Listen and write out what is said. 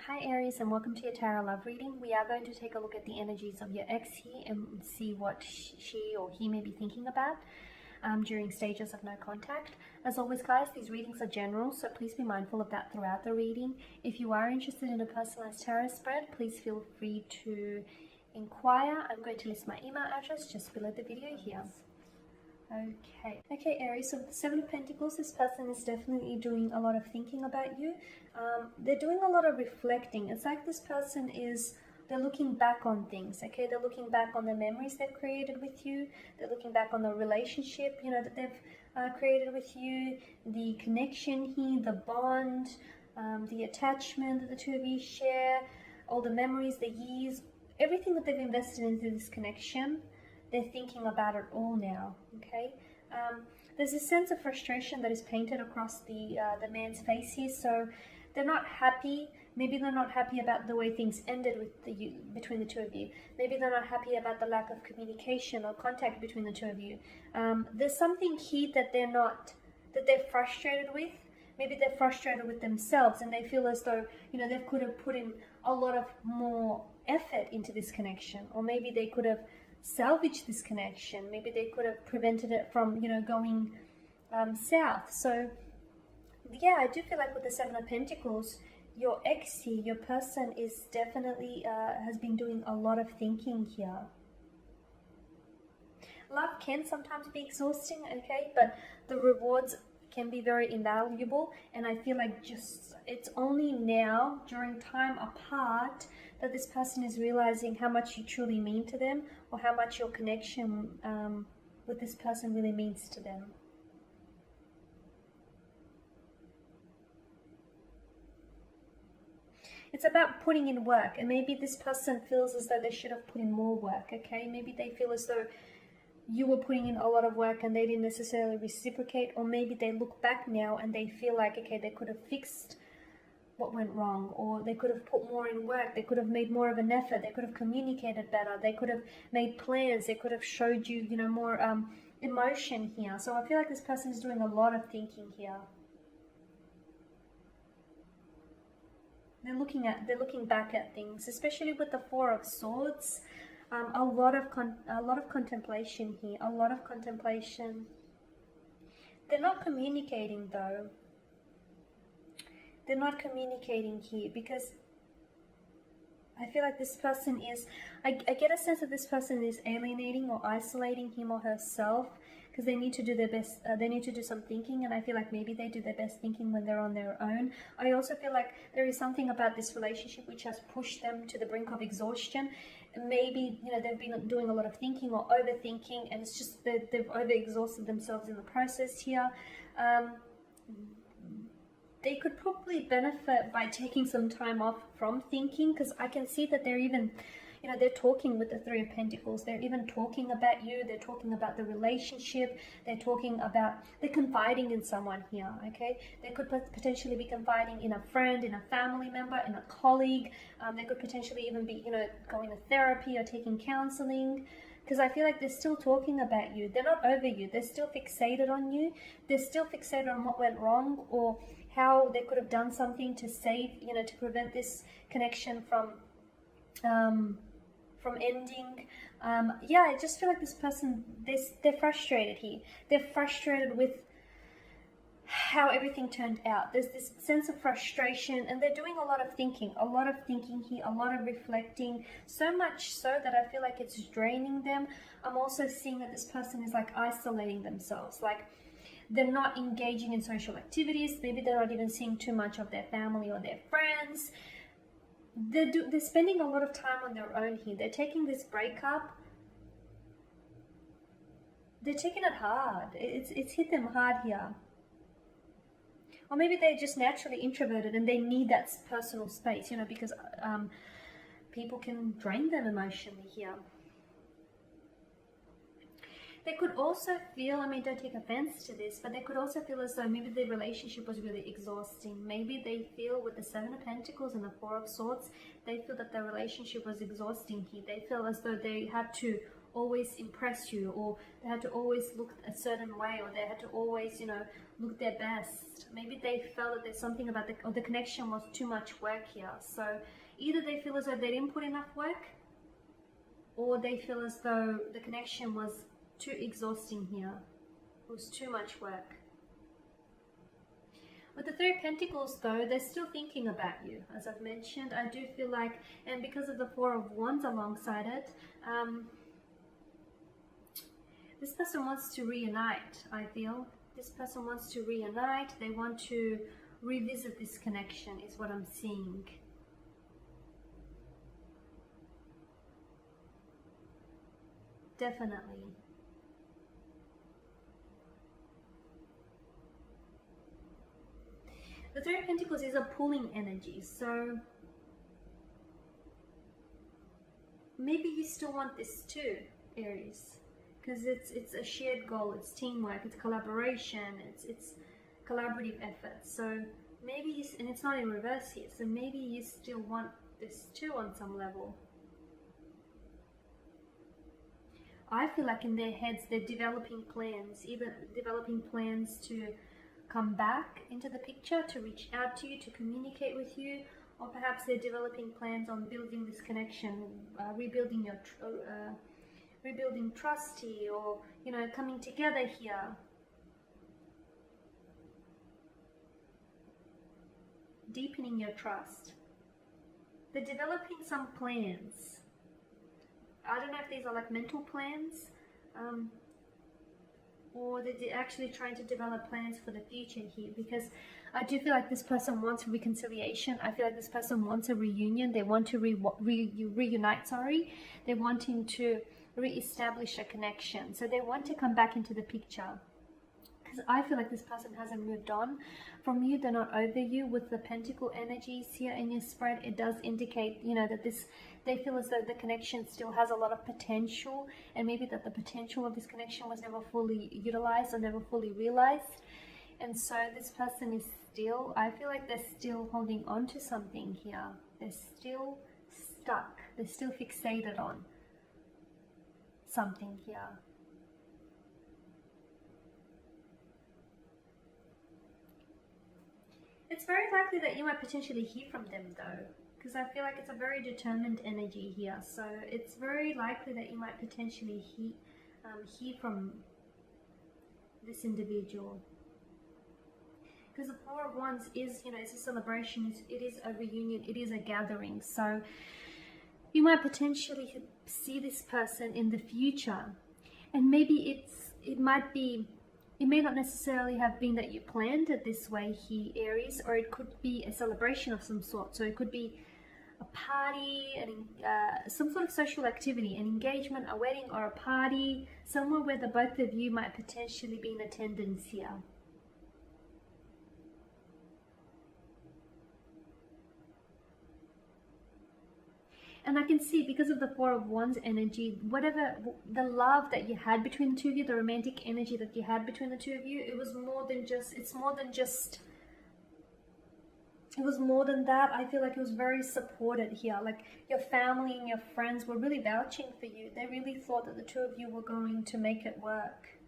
Hi Aries, and welcome to your tarot love reading. We are going to take a look at the energies of your ex here and see what she or he may be thinking about during stages of no contact. As always guys, these readings are general, so please be mindful of that throughout the reading. If you are interested in a personalized tarot spread, please feel free to inquire. I'm going to list my email address just below the video here. Okay Aries, so with the Seven of Pentacles, this person is definitely doing a lot of thinking about you. They're doing a lot of reflecting. It's like this person they're looking back on things, okay? They're looking back on the memories they've created with you. They're looking back on the relationship, that they've created with you, the connection here, the bond, the attachment that the two of you share, all the memories, the years, everything that they've invested into this connection. They're thinking about it all now, okay? There's a sense of frustration that is painted across the man's face here. So they're not happy. Maybe they're not happy about the way things ended between the two of you. Maybe they're not happy about the lack of communication or contact between the two of you. There's something here that they're frustrated with. Maybe they're frustrated with themselves and they feel as though, they could have put in a lot of more effort into this connection. Or maybe they could have salvage this connection. Maybe they could have prevented it from going south. So yeah, I do feel like with the Seven of Pentacles, your ex here, your person is definitely has been doing a lot of thinking here. Love can sometimes be exhausting, okay, but the rewards can be very invaluable, and I feel like it's only now during time apart that this person is realizing how much you truly mean to them, or how much your connection with this person really means to them. It's about putting in work, and maybe this person feels as though they should have put in more work, okay? Maybe they feel as though you were putting in a lot of work and they didn't necessarily reciprocate, or maybe they look back now and they feel like, okay, they could have fixed what went wrong, or they could have put more in work, they could have made more of an effort, they could have communicated better, they could have made plans, they could have showed you, more emotion here. So I feel like this person is doing a lot of thinking here. They're looking back at things, especially with the Four of Swords. A lot of contemplation here, a lot of contemplation. They're not communicating though. They're not communicating here because I feel like this person is, I get a sense that this person is alienating or isolating him or herself because they need to do their best, they need to do some thinking, and I feel like maybe they do their best thinking when they're on their own. I also feel like there is something about this relationship which has pushed them to the brink of exhaustion. Maybe, they've been doing a lot of thinking or overthinking, and it's just that they've overexhausted themselves in the process here. They could probably benefit by taking some time off from thinking, because I can see that they're even, they're talking with the Three of Pentacles. They're even talking about you. They're talking about the relationship. They're confiding in someone here, okay? They could potentially be confiding in a friend, in a family member, in a colleague. They could potentially even be, going to therapy or taking counseling. Because I feel like they're still talking about you. They're not over you. They're still fixated on you. They're still fixated on what went wrong, or how they could have done something to save, to prevent this connection from ending. Yeah, I just feel like this person, they're frustrated here. They're frustrated with how everything turned out. There's this sense of frustration, and they're doing a lot of thinking here, a lot of reflecting, so much so that I feel like it's draining them. I'm also seeing that this person is like isolating themselves, like they're not engaging in social activities. Maybe they're not even seeing too much of their family or their friends. They're spending a lot of time on their own here. They're taking this breakup. They're taking it hard. It's hit them hard here. Or maybe they're just naturally introverted and they need that personal space, because people can drain them emotionally here. They could also feel, don't take offense to this, but they could also feel as though maybe the relationship was really exhausting. Maybe they feel with the Seven of Pentacles and the Four of Swords, they feel that the relationship was exhausting here. They feel as though they had to always impress you, or they had to always look a certain way, or they had to always, you know, look their best. Maybe they felt that there's something about the connection was too much work here. So either they feel as though they didn't put enough work, or they feel as though the connection was too exhausting here. It was too much work. With the Three of Pentacles though, they're still thinking about you. As I've mentioned, I do feel like, and because of the Four of Wands alongside it, this person wants to reunite, I feel. This person wants to reunite. They want to revisit this connection, is what I'm seeing. Definitely. The Three of Pentacles is a pulling energy, so maybe you still want this too, Aries, because it's a shared goal, it's teamwork, it's collaboration, it's collaborative effort. So maybe you, and it's not in reverse here, so maybe you still want this too on some level. I feel like in their heads they're developing plans, even developing plans to come back into the picture, to reach out to you, to communicate with you, or perhaps they're developing plans on building this connection, rebuilding trust here, or, you know, coming together here. Deepening your trust. They're developing some plans. I don't know if these are like mental plans, or they're actually trying to develop plans for the future here, because I do feel like this person wants reconciliation. I feel like this person wants a reunion. They want to reunite, sorry. They're wanting to re-establish a connection. So they want to come back into the picture. Because I feel like this person hasn't moved on from you. They're not over you. With the pentacle energies here in your spread, it does indicate, you know, that they feel as though the connection still has a lot of potential, and maybe that the potential of this connection was never fully utilized or never fully realized. And so this person is still, I feel like they're still holding on to something here. They're still stuck. They're still fixated on something here. It's very likely that you might potentially hear from them though, because I feel like it's a very determined energy here. So it's very likely that you might potentially hear from this individual. Because the Four of Wands is, you know, it's a celebration, it is a reunion, it is a gathering. So you might potentially see this person in the future, and maybe it may not necessarily have been that you planned it this way here, Aries, or it could be a celebration of some sort. So it could be a party, some sort of social activity, an engagement, a wedding, or a party, somewhere where the both of you might potentially be in attendance here. And I can see, because of the Four of Wands energy, whatever the love that you had between the two of you, the romantic energy that you had between the two of you, it was more than that. I feel like it was very supported here. Like your family and your friends were really vouching for you. They really thought that the two of you were going to make it work.